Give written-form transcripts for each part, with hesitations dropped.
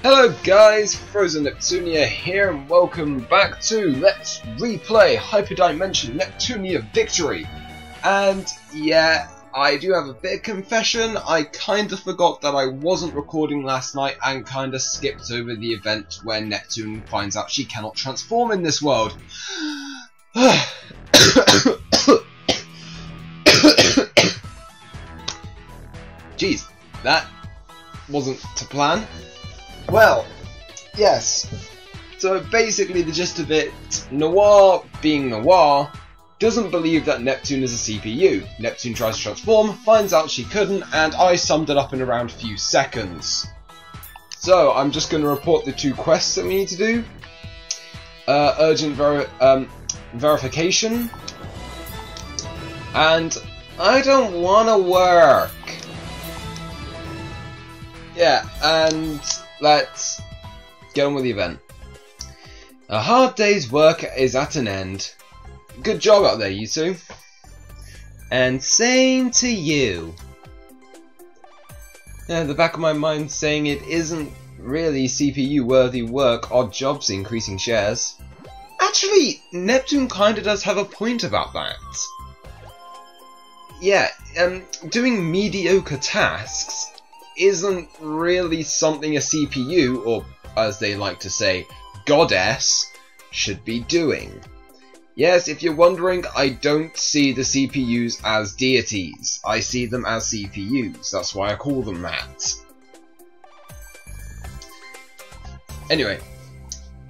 Hello guys, Frozen Neptunia here and welcome back to Let's Replay Hyperdimension Neptunia Victory. And yeah, I do have a bit of confession. I kinda forgot that I wasn't recording last night and kinda skipped over the event where Neptune finds out she cannot transform in this world. Jeez, that wasn't to plan. Well, yes. So basically the gist of it, Noir, being Noir, doesn't believe that Neptune is a CPU. Neptune tries to transform, finds out she couldn't, and I summed it up in around a few seconds. So I'm just going to report the two quests that we need to do. Urgent verification. And I don't want to work. Yeah, and let's get on with the event. A hard day's work is at an end. Good job out there, you two. And same to you. Yeah, the back of my mind saying it isn't really CPU worthy work, odd jobs increasing shares. Actually, Neptune kinda does have a point about that. Yeah, doing mediocre tasks isn't really something a CPU, or as they like to say, goddess, should be doing. Yes, if you're wondering, I don't see the CPUs as deities. I see them as CPUs, that's why I call them that. Anyway,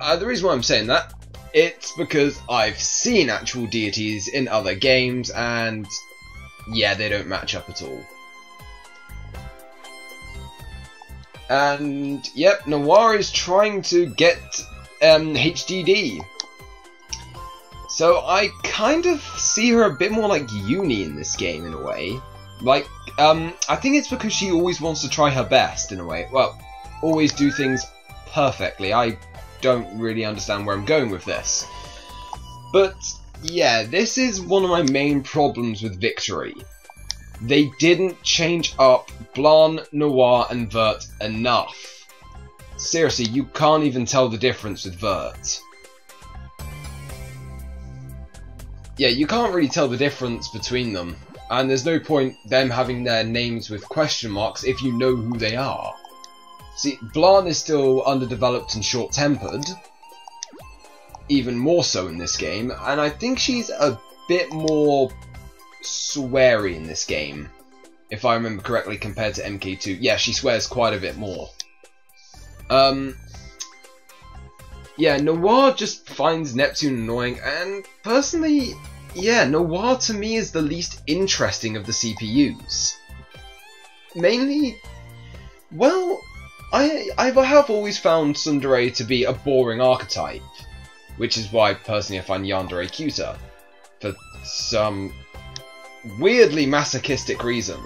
the reason why I'm saying that, it's because I've seen actual deities in other games, and yeah, they don't match up at all. And yep, Noir is trying to get HDD. So I kind of see her a bit more like Uni in this game in a way. Like, I think it's because she always wants to try her best in a way. Well, always do things perfectly. I don't really understand where I'm going with this. But yeah, this is one of my main problems with Victory. They didn't change up Blanc, Noir and Vert enough. Seriously, you can't even tell the difference with Vert. Yeah, you can't really tell the difference between them, and there's no point them having their names with question marks if you know who they are. See, Blanc is still underdeveloped and short-tempered, even more so in this game, and I think she's a bit more sweary in this game, if I remember correctly, compared to MK2. Yeah, she swears quite a bit more. Yeah, Noir just finds Neptune annoying, and personally, yeah, Noir to me is the least interesting of the CPUs. Mainly, well, I have always found Tsundere to be a boring archetype, which is why personally I find Yandere cuter, for some weirdly masochistic reason.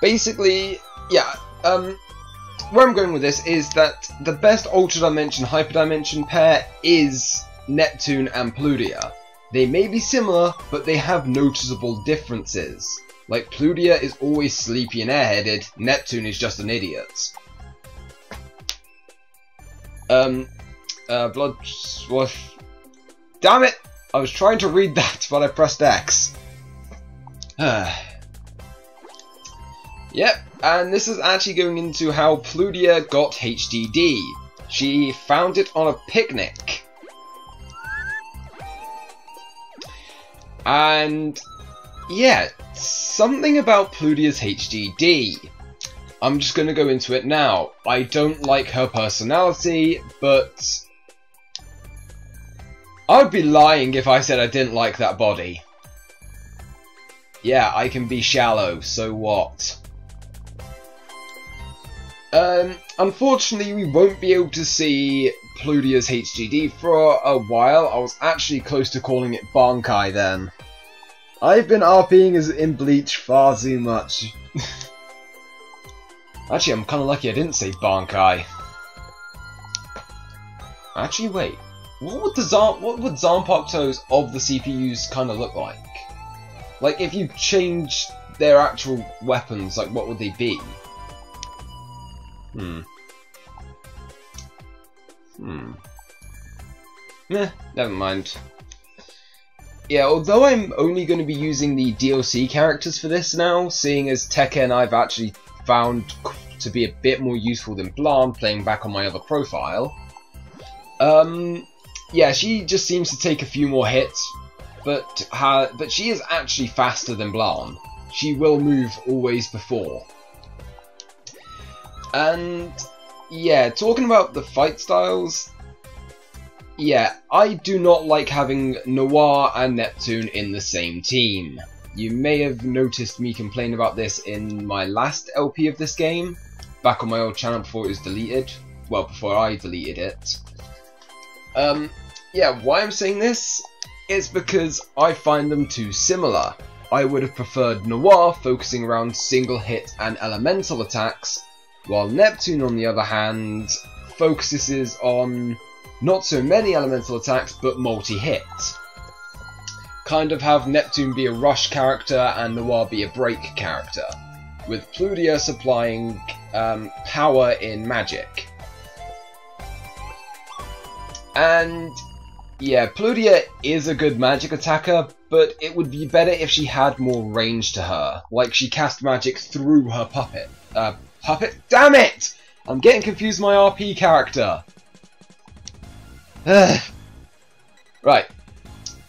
Basically, yeah, where I'm going with this is that the best Ultra Dimension Hyperdimension pair is Neptune and Pludia. They may be similar, but they have noticeable differences. Like, Pludia is always sleepy and airheaded, Neptune is just an idiot. Blood Swash. Damn it! I was trying to read that, but I pressed X. Yep, and this is actually going into how Pludia got HDD. She found it on a picnic. And yeah, something about Pludia's HDD. I'm just going to go into it now. I don't like her personality, but I would be lying if I said I didn't like that body. Yeah, I can be shallow, so what? Unfortunately, we won't be able to see Pludia's HDD for a while. I was actually close to calling it Bankai then. I've been RPing as in Bleach far too much. Actually, I'm kinda lucky I didn't say Bankai. Actually, wait. What would Zanpakutos of the CPUs kinda look like? Like, if you change their actual weapons, like, what would they be? Never mind. Yeah, although I'm only going to be using the DLC characters for this now, seeing as Tekken I've actually found to be a bit more useful than Blanc playing back on my other profile. Yeah, she just seems to take a few more hits, but she is actually faster than Blanc. She will move always before. And yeah, talking about the fight styles, yeah, I do not like having Noir and Neptune in the same team. You may have noticed me complain about this in my last LP of this game, back on my old channel before it was deleted. Well, before I deleted it. Yeah, why I'm saying this is because I find them too similar. I would have preferred Noir focusing around single hit and elemental attacks, while Neptune on the other hand focuses on not so many elemental attacks but multi-hit. Kind of have Neptune be a rush character and Noir be a break character, with Pludia supplying power in magic. And yeah, Pludia is a good magic attacker, but it would be better if she had more range to her, like she cast magic through her puppet. Puppet? Damn it! I'm getting confused with my RP character. Right.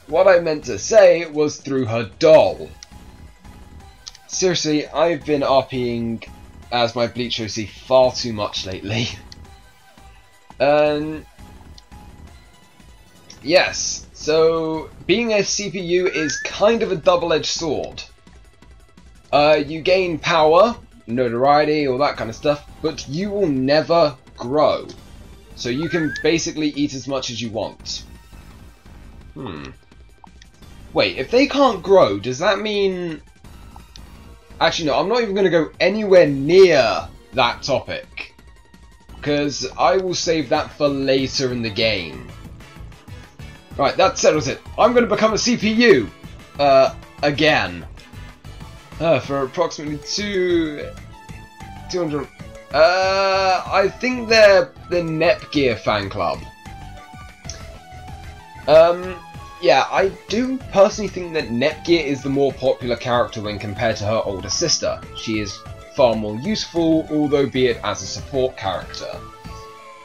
What I meant to say was through her doll. Seriously, I've been RPing as my Bleach OC far too much lately. Yes, so being a CPU is kind of a double-edged sword. You gain power, notoriety, all that kind of stuff, but you will never grow. So you can basically eat as much as you want. Wait, if they can't grow, does that mean... Actually, no, I'm not even going to go anywhere near that topic, because I will save that for later in the game. Right, that settles it. I'm going to become a CPU! Again. For approximately 200... I think they're the Nepgear fan club. Yeah, I do personally think that Nepgear is the more popular character when compared to her older sister. She is far more useful, although be it as a support character.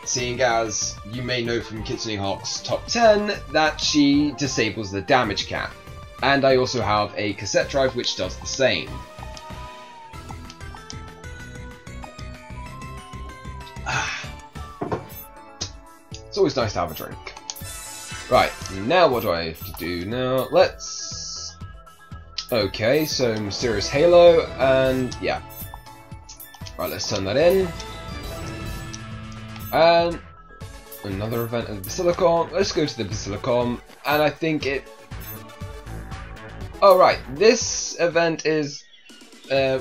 Seeing as you may know from Kitsune Hawk's top 10 that she disables the damage cap. And I also have a cassette drive which does the same. It's always nice to have a drink. Right, now what do I have to do now? Let's... Okay, so Mysterious Halo, and yeah. Right, let's turn that in. And another event at the Basilicom. Let's go to the Basilicom, and I think it... Oh right, this event is... I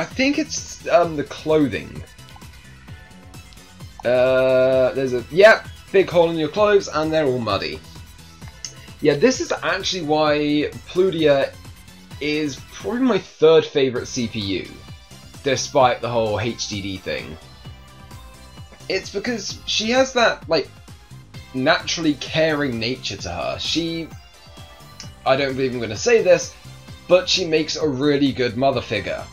think it's the clothing. There's a... Yep, big hole in your clothes, and they're all muddy. Yeah, this is actually why Pludia is probably my third favourite CPU, despite the whole HDD thing. It's because she has that, like, naturally caring nature to her. I don't believe I'm going to say this, but she makes a really good mother figure.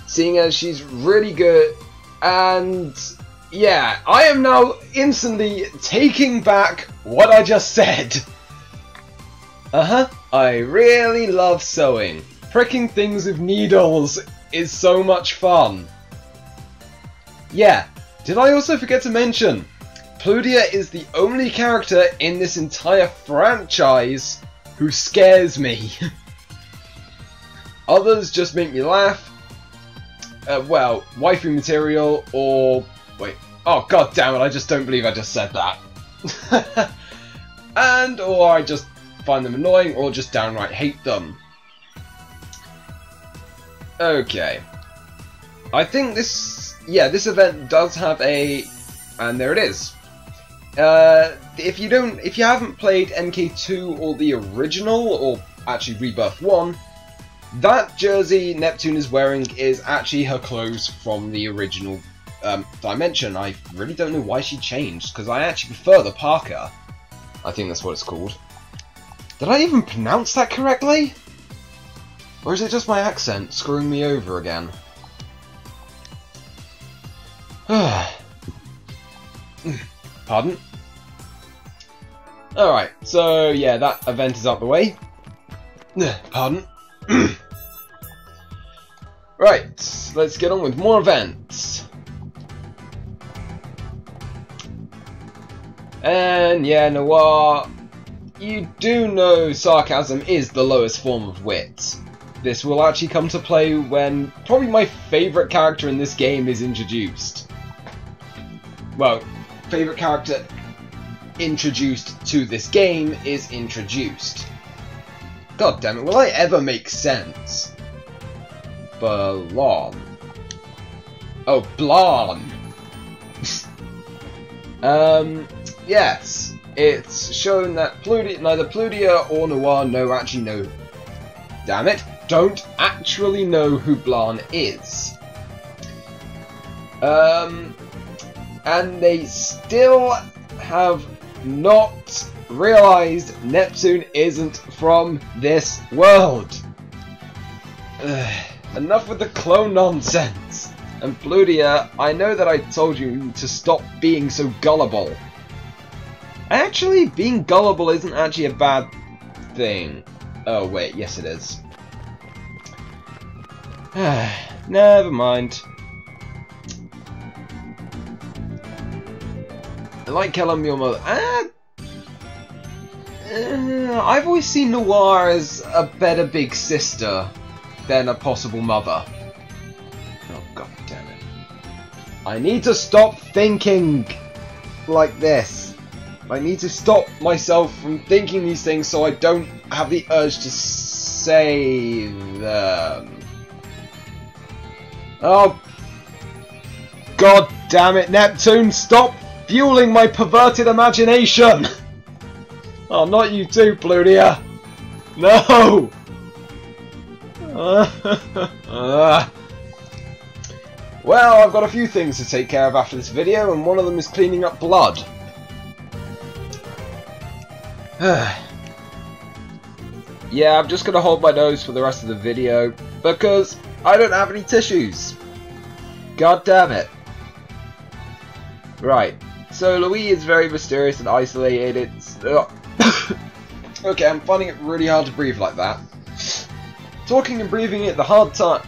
Seeing as she's really good, and yeah, I am now instantly taking back what I just said. I really love sewing. Pricking things with needles is so much fun. Yeah, did I also forget to mention, Pludia is the only character in this entire franchise who scares me. Others just make me laugh. Well, waifu material, or... Wait. Oh, god damn it, I just don't believe I just said that. Or I just find them annoying, or just downright hate them. Okay. I think this... Yeah, this event does have a... And there it is. If you haven't played MK2 or the original, or actually Rebirth 1, that jersey Neptune is wearing is actually her clothes from the original Dimension. I really don't know why she changed, because I actually prefer the Parker. I think that's what it's called. Did I even pronounce that correctly? Or is it just my accent screwing me over again? Pardon? Alright, so yeah, that event is out the way. Pardon? Right, let's get on with more events. And yeah, Noir, you do know sarcasm is the lowest form of wit. This will actually come to play when probably my favourite character in this game is introduced. Well, favourite character introduced to this game is introduced. God damn it, will I ever make sense? Blanc. Oh, Blanc. Yes, it's shown that neither Pludia or Noir damn it, don't actually know who Blanc is. And they still have not realized Neptune isn't from this world. Enough with the clone nonsense. And Pludia, I know that I told you to stop being so gullible. Actually, being gullible isn't actually a bad thing. Oh wait, yes it is. Never mind. I like Kellum, your mother. I've always seen Noir as a better big sister than a possible mother. Oh god damn it. I need to stop thinking like this. I need to stop myself from thinking these things so I don't have the urge to say them. Oh god damn it, Neptune, stop fueling my perverted imagination! Oh, not you too, Pludia! No! Well, I've got a few things to take care of after this video, and one of them is cleaning up blood. Yeah, I'm just gonna hold my nose for the rest of the video, because I don't have any tissues. God damn it. Right, so Louis is very mysterious and isolated. Okay, I'm finding it really hard to breathe like that. Talking and breathing at the hard time.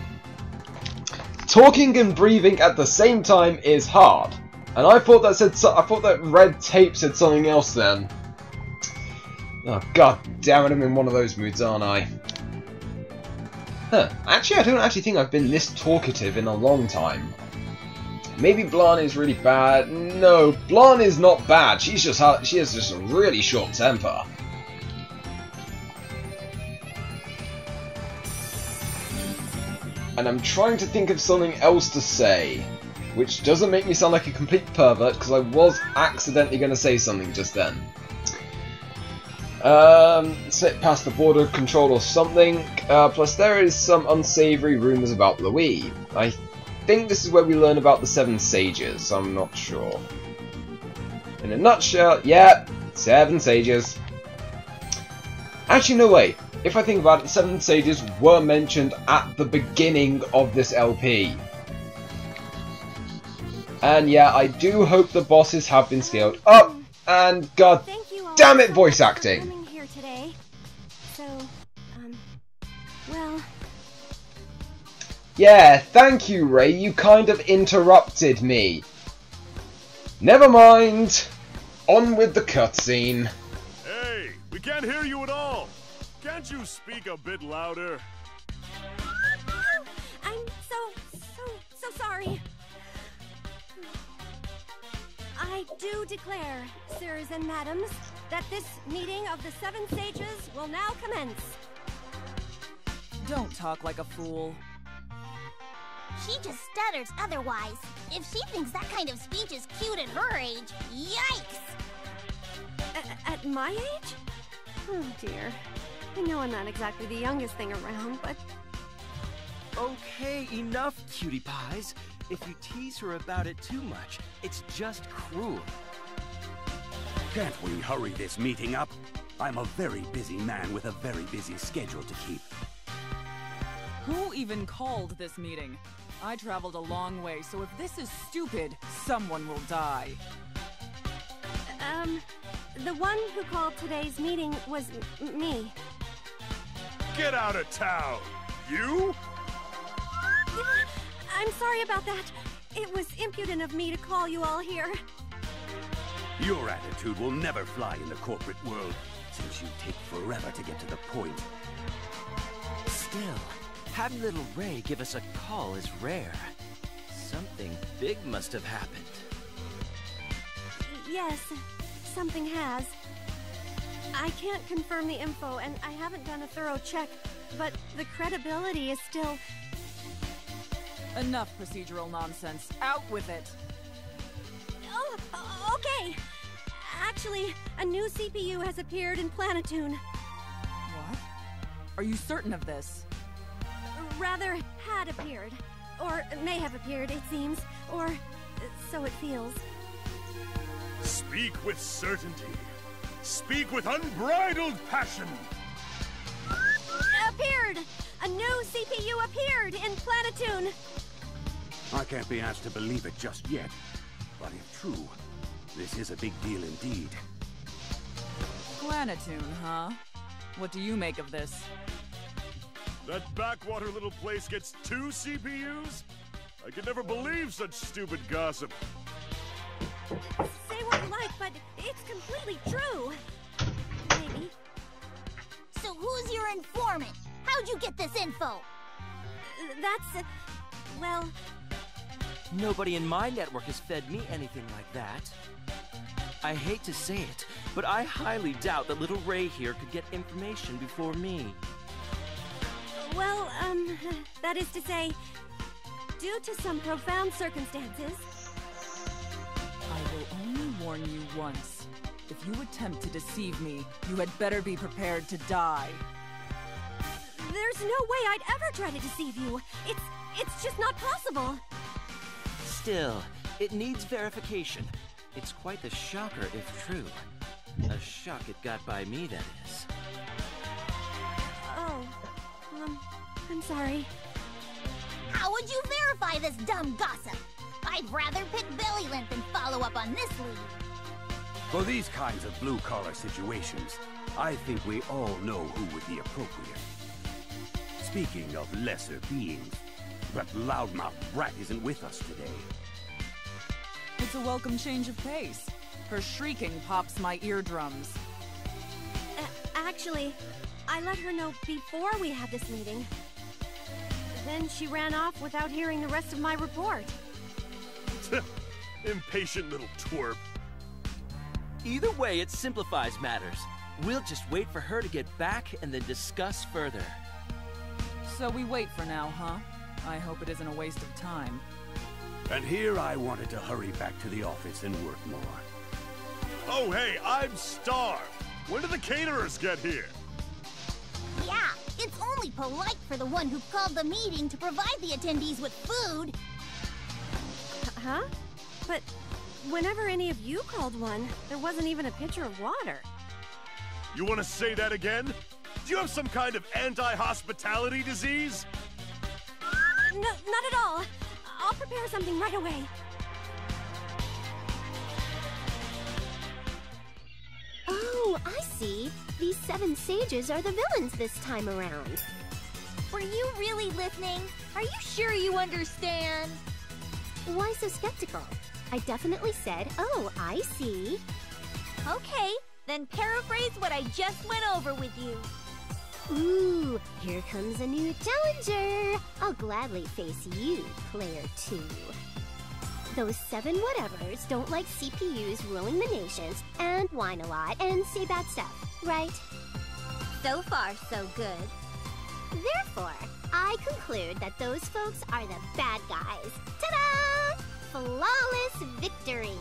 Talking and breathing at the same time is hard, and I thought that red tape said something else then. Oh god damn it! I'm in one of those moods, aren't I? Huh? Actually, I don't actually think I've been this talkative in a long time. Maybe Blanc is really bad. No, Blanc is not bad. She has just a really short temper. And I'm trying to think of something else to say, which doesn't make me sound like a complete pervert, because I was accidentally going to say something just then. Slip past the border control or something. Plus there is some unsavory rumours about Louis. I think this is where we learn about the 7 sages. I'm not sure. In a nutshell, yeah, 7 sages. Actually, no way. If I think about it, the 7 sages were mentioned at the beginning of this LP. And yeah, I do hope the bosses have been scaled up. And god damn it, voice acting. Here today. So, well. Yeah, thank you, Ray. You kind of interrupted me. Never mind. On with the cutscene. Hey, we can't hear you at all. Can't you speak a bit louder? I'm so sorry. I do declare, sirs and madams, that this meeting of the 7 sages will now commence. Don't talk like a fool. She just stutters otherwise. If she thinks that kind of speech is cute at her age, yikes! At my age? Oh dear. I know I'm not exactly the youngest thing around, but Okay, enough, cutie pies. If you tease her about it too much, it's just cruel. Can't we hurry this meeting up? I'm a very busy man with a very busy schedule to keep. Who even called this meeting? I traveled a long way, so if this is stupid, someone will die. The one who called today's meeting was me. Get out of town! You? I'm sorry about that. It was impudent of me to call you all here. Your attitude will never fly in the corporate world, since you take forever to get to the point. Still, having little Ray give us a call is rare. Something big must have happened. Yes, something has. I can't confirm the info, and I haven't done a thorough check, but the credibility is still... Enough procedural nonsense. Out with it! Oh, okay. Actually, a new CPU has appeared in Planetoon. What? Are you certain of this? Rather, had appeared. Or may have appeared, it seems. Or so it feels. Speak with certainty. Speak with unbridled passion. Appeared! A new CPU appeared in Planetoon. I can't be asked to believe it just yet, but if true, this is a big deal indeed. Planetoon, huh? What do you make of this? That backwater little place gets 2 CPUs? I could never believe such stupid gossip. Say what you like, but it's completely true. Maybe. So who's your informant? How'd you get this info? That's... well... Nobody in my network has fed me anything like that. I hate to say it, but I highly doubt that little Ray here could get information before me. Well, that is to say, due to some profound circumstances... I will only warn you once. If you attempt to deceive me, you had better be prepared to die. There's no way I'd ever try to deceive you. It's just not possible. Still, it needs verification. It's quite the shocker if true. A shock it got by me, that is. Oh, I'm sorry. How would you verify this dumb gossip? I'd rather pick belly length than follow up on this lead. For these kinds of blue-collar situations, I think we all know who would be appropriate. Speaking of lesser beings, that loudmouth brat isn't with us today. It's a welcome change of pace. Her shrieking pops my eardrums. Actually, I let her know before we had this meeting. Then she ran off without hearing the rest of my report. Impatient little twerp. Either way, it simplifies matters. We'll just wait for her to get back and then discuss further. So we wait for now, huh? I hope it isn't a waste of time. And here I wanted to hurry back to the office and work more. Oh, hey, I'm starved. When do the caterers get here? Yeah, it's only polite for the one who called the meeting to provide the attendees with food. Huh? But whenever any of you called one, there wasn't even a pitcher of water. You want to say that again? Do you have some kind of anti-hospitality disease? No, not at all. I'll prepare something right away. Oh, I see. These 7 sages are the villains this time around. Were you really listening? Are you sure you understand? Why so skeptical? I definitely said, oh, I see. Okay, then paraphrase what I just went over with you. Ooh, here comes a new challenger. I'll gladly face you, player 2. Those 7 whatevers don't like CPUs ruling the nations and whine a lot and say bad stuff, right? So far, so good. Therefore, I conclude that those folks are the bad guys. Ta-da! Flawless victory!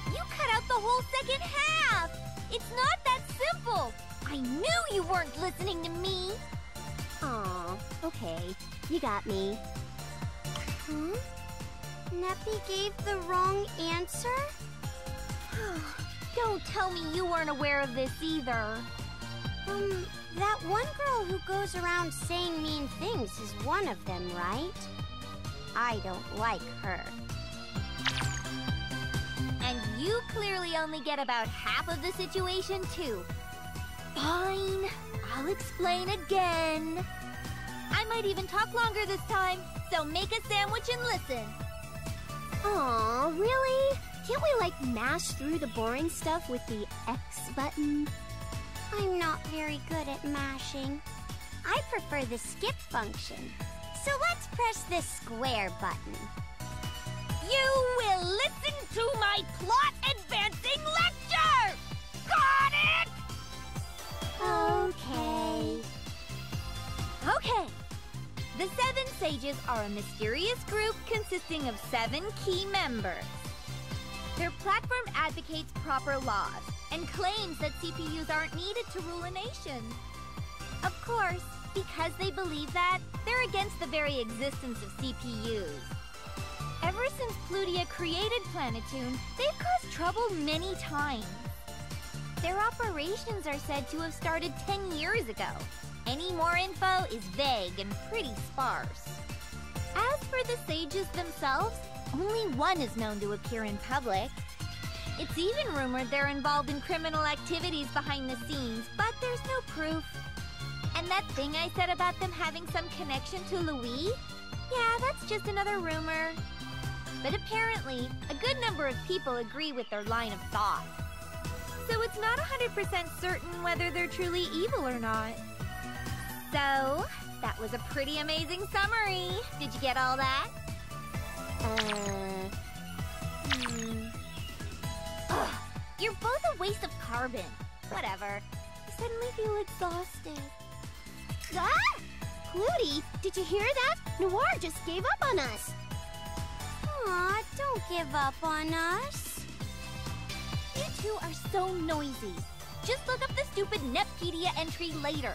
You cut out the whole second half! It's not that simple! I knew you weren't listening to me! Aw, okay. You got me. Hmm? Neppy gave the wrong answer? Don't tell me you weren't aware of this either. That one girl who goes around saying mean things is one of them, right? I don't like her. And you clearly only get about half of the situation, too. Fine, I'll explain again. I might even talk longer this time, so make a sandwich and listen. Aw, really? Can't we, like, mash through the boring stuff with the X button? I'm not very good at mashing. I prefer the skip function. So let's press the square button. You will listen to my plot-advancing lecture! Got it? Okay. Okay. The Seven Sages are a mysterious group consisting of 7 key members. Their platform advocates proper laws and claims that CPUs aren't needed to rule a nation. Of course, because they believe that, they're against the very existence of CPUs. Ever since Plutia created Planetoon, they've caused trouble many times. Their operations are said to have started 10 years ago. Any more info is vague and pretty sparse. As for the sages themselves, only one is known to appear in public. It's even rumored they're involved in criminal activities behind the scenes, but there's no proof. And that thing I said about them having some connection to Louis? Yeah, that's just another rumor. But apparently, a good number of people agree with their line of thought. So it's not 100% certain whether they're truly evil or not. So, that was a pretty amazing summary. Did you get all that? Ugh, you're both a waste of carbon. Whatever. I suddenly feel exhausted. Ah! Plutie, did you hear that? Noir just gave up on us. Aw, don't give up on us. You two are so noisy. Just look up the stupid Netpedia entry later.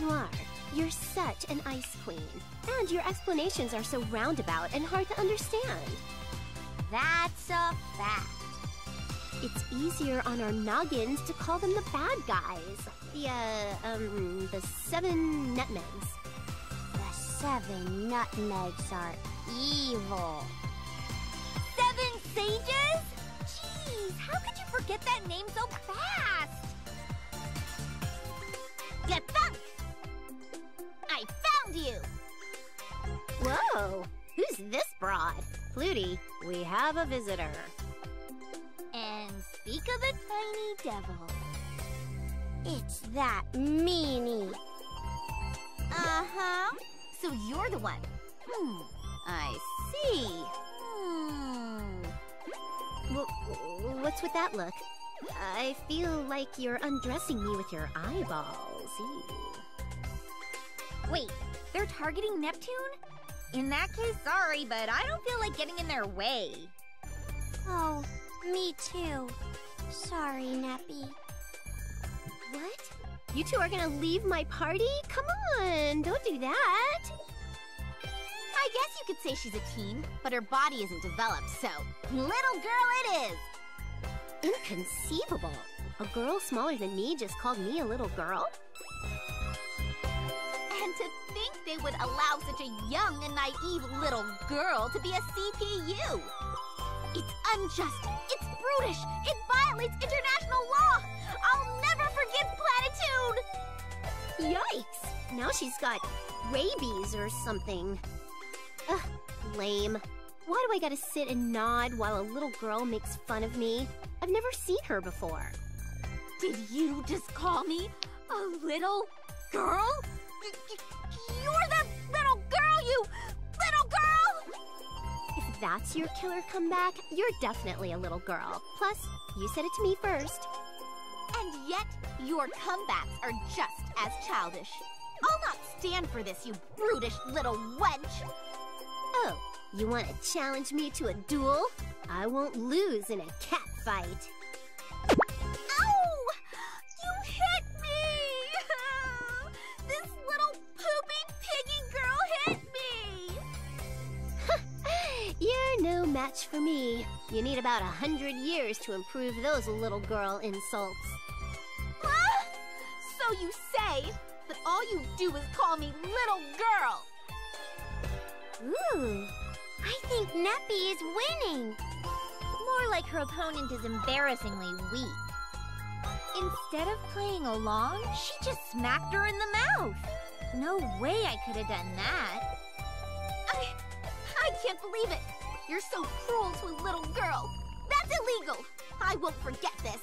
Noir, you're such an ice queen. And your explanations are so roundabout and hard to understand. That's a fact. It's easier on our noggins to call them the bad guys. The 7 nutmegs. The 7 nutmegs are evil. 7 sages? Jeez, how could you forget that name so fast? Get them! I found you! Whoa! Who's this broad? Plutie, we have a visitor. And speak of the tiny devil. It's that meanie. Uh-huh. So you're the one. I see. What's with that look? I feel like you're undressing me with your eyeballs. Ew. Wait, they're targeting Neptune? In that case, sorry, but I don't feel like getting in their way. Oh, me too. Sorry, Neppy. What? You two are gonna leave my party? Come on, don't do that. I guess you could say she's a teen, but her body isn't developed, so little girl it is. Inconceivable. A girl smaller than me just called me a little girl? And to think they would allow such a young and naive little girl to be a CPU. It's unjust. It's brutish. It violates international law. I'll never forgive Planetoon. Yikes! Now she's got rabies or something. Ugh, lame. Why do I gotta sit and nod while a little girl makes fun of me? I've never seen her before. Did you just call me a little girl? You're the little girl, you little girl! If that's your killer comeback, you're definitely a little girl. Plus, you said it to me first. And yet, your comebacks are just as childish. I'll not stand for this, you brutish little wench! Oh, you want to challenge me to a duel? I won't lose in a cat fight. Ow! You hit me! This little poopy piggy girl no match for me. You need about 100 years to improve those little girl insults. Ah! So you say, but all you do is call me little girl. Ooh, I think Neppy is winning. More like her opponent is embarrassingly weak. Instead of playing along, she just smacked her in the mouth. No way I could have done that. I can't believe it. You're so cruel to a little girl. That's illegal. I won't forget this.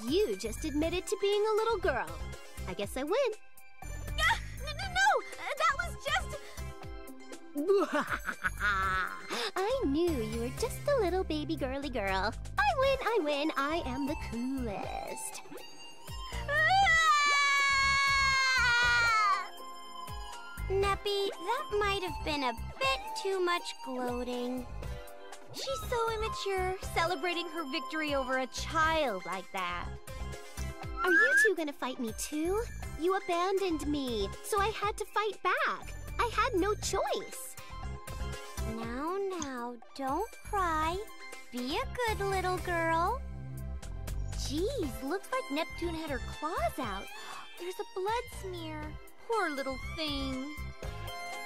You just admitted to being a little girl. I guess I win. No, that was just... I knew you were just a little baby girly girl. I win, I am the coolest. Neppy, that might have been a bit too much gloating. She's so immature, celebrating her victory over a child like that. Are you two gonna fight me too? You abandoned me, so I had to fight back. I had no choice. Now, don't cry. Be a good little girl. Geez, looks like Neptune had her claws out. There's a blood smear. Poor little thing.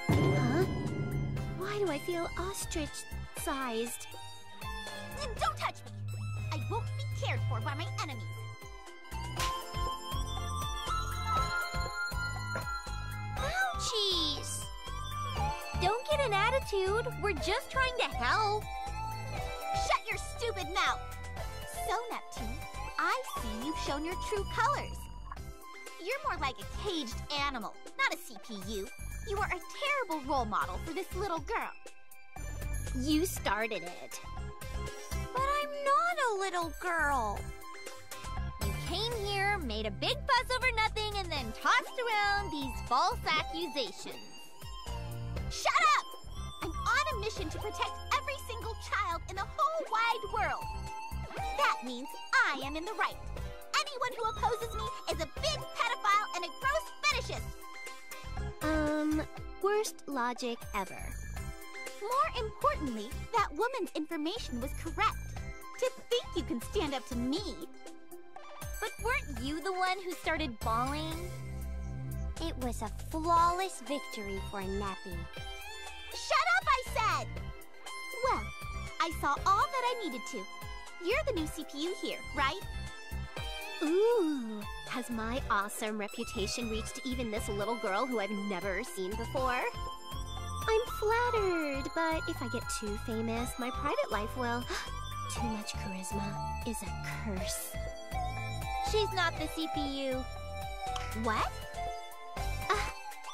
Huh? Why do I feel ostrich-sized? Don't touch me! I won't be cared for by my enemies. Ouchies! Don't get an attitude. We're just trying to help. Shut your stupid mouth! So, Neptune, I see you've shown your true colors. You're more like a caged animal, not a CPU. You are a terrible role model for this little girl. You started it. But I'm not a little girl. You came here, made a big fuss over nothing, and then tossed around these false accusations. Shut up! I'm on a mission to protect every single child in the whole wide world. That means I am in the right. Anyone who opposes me is a big pedophile and a gross fetishist. Worst logic ever. More importantly, that woman's information was correct. To think you can stand up to me. But weren't you the one who started bawling? It was a flawless victory for Neppy. Shut up, I said! Well, I saw all that I needed to. You're the new CPU here, right? Ooh, has my awesome reputation reached even this little girl who I've never seen before? I'm flattered, but if I get too famous, my private life will... Too much charisma is a curse. She's not the CPU. What?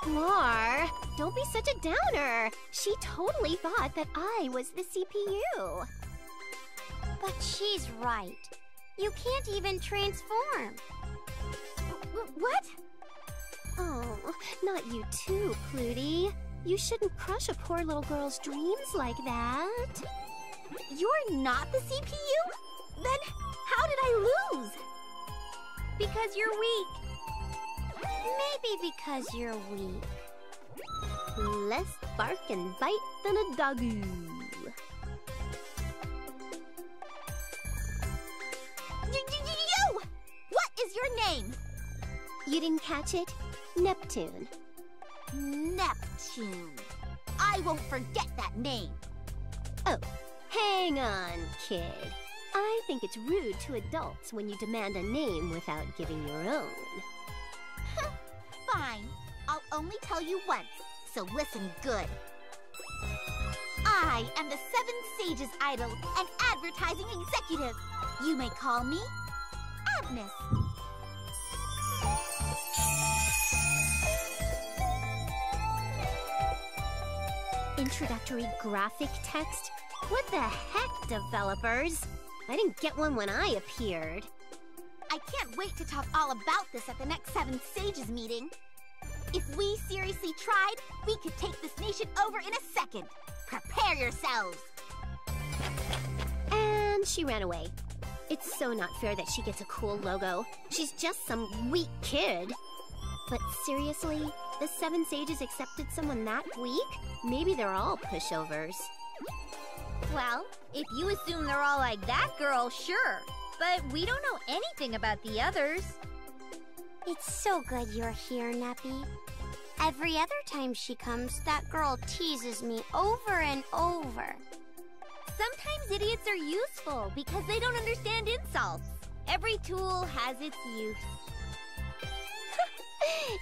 Mar, don't be such a downer. She totally thought that I was the CPU. But she's right. You can't even transform. What? Oh, not you too, Pluty. You shouldn't crush a poor little girl's dreams like that. You're not the CPU? Then how did I lose? Because you're weak. Maybe because you're weak. Less bark and bite than a doggo. You! What is your name? You didn't catch it? Neptune. Neptune. I won't forget that name. Oh, hang on, kid. I think it's rude to adults when you demand a name without giving your own. Fine. I'll only tell you once, so listen good. I am the Seven Sages Idol and advertising executive. You may call me Agnes. Introductory graphic text? What the heck, developers? I didn't get one when I appeared. I can't wait to talk all about this at the next Seven Sages meeting. If we seriously tried, we could take this nation over in a second. Prepare yourselves! And she ran away. It's so not fair that she gets a cool logo. She's just some weak kid. But seriously, the Seven Sages accepted someone that weak? Maybe they're all pushovers. Well, if you assume they're all like that girl, sure. But we don't know anything about the others. It's so good you're here, Neppy. Every other time she comes, that girl teases me over and over. Sometimes idiots are useful because they don't understand insults. Every tool has its use.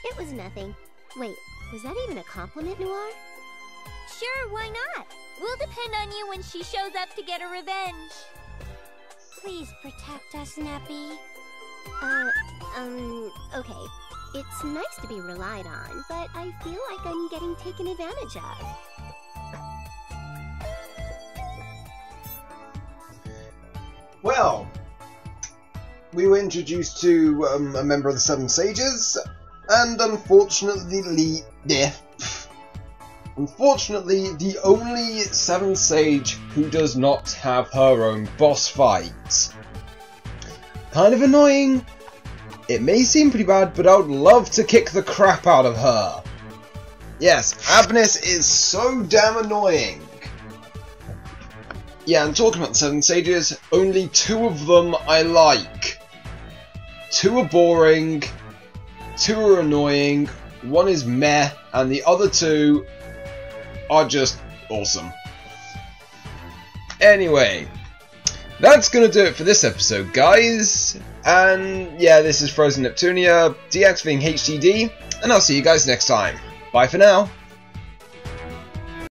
It was nothing. Wait, was that even a compliment, Noir? Sure, why not? We'll depend on you when she shows up to get her revenge. Please protect us, Neppy. Okay. It's nice to be relied on, but I feel like I'm getting taken advantage of. Well, we were introduced to a member of the Seven Sages, and unfortunately, the only Seven Sage who does not have her own boss fight. Kind of annoying. It may seem pretty bad, but I would love to kick the crap out of her. Yes, Abnis is so damn annoying. Yeah, and talking about the Seven Sages, only 2 of them I like. 2 are boring, 2 are annoying, 1 is meh, and the other 2 are just awesome. Anyway, that's gonna do it for this episode, guys. And yeah, this is Frozen Neptunia, deactivating HDD, and I'll see you guys next time. Bye for now.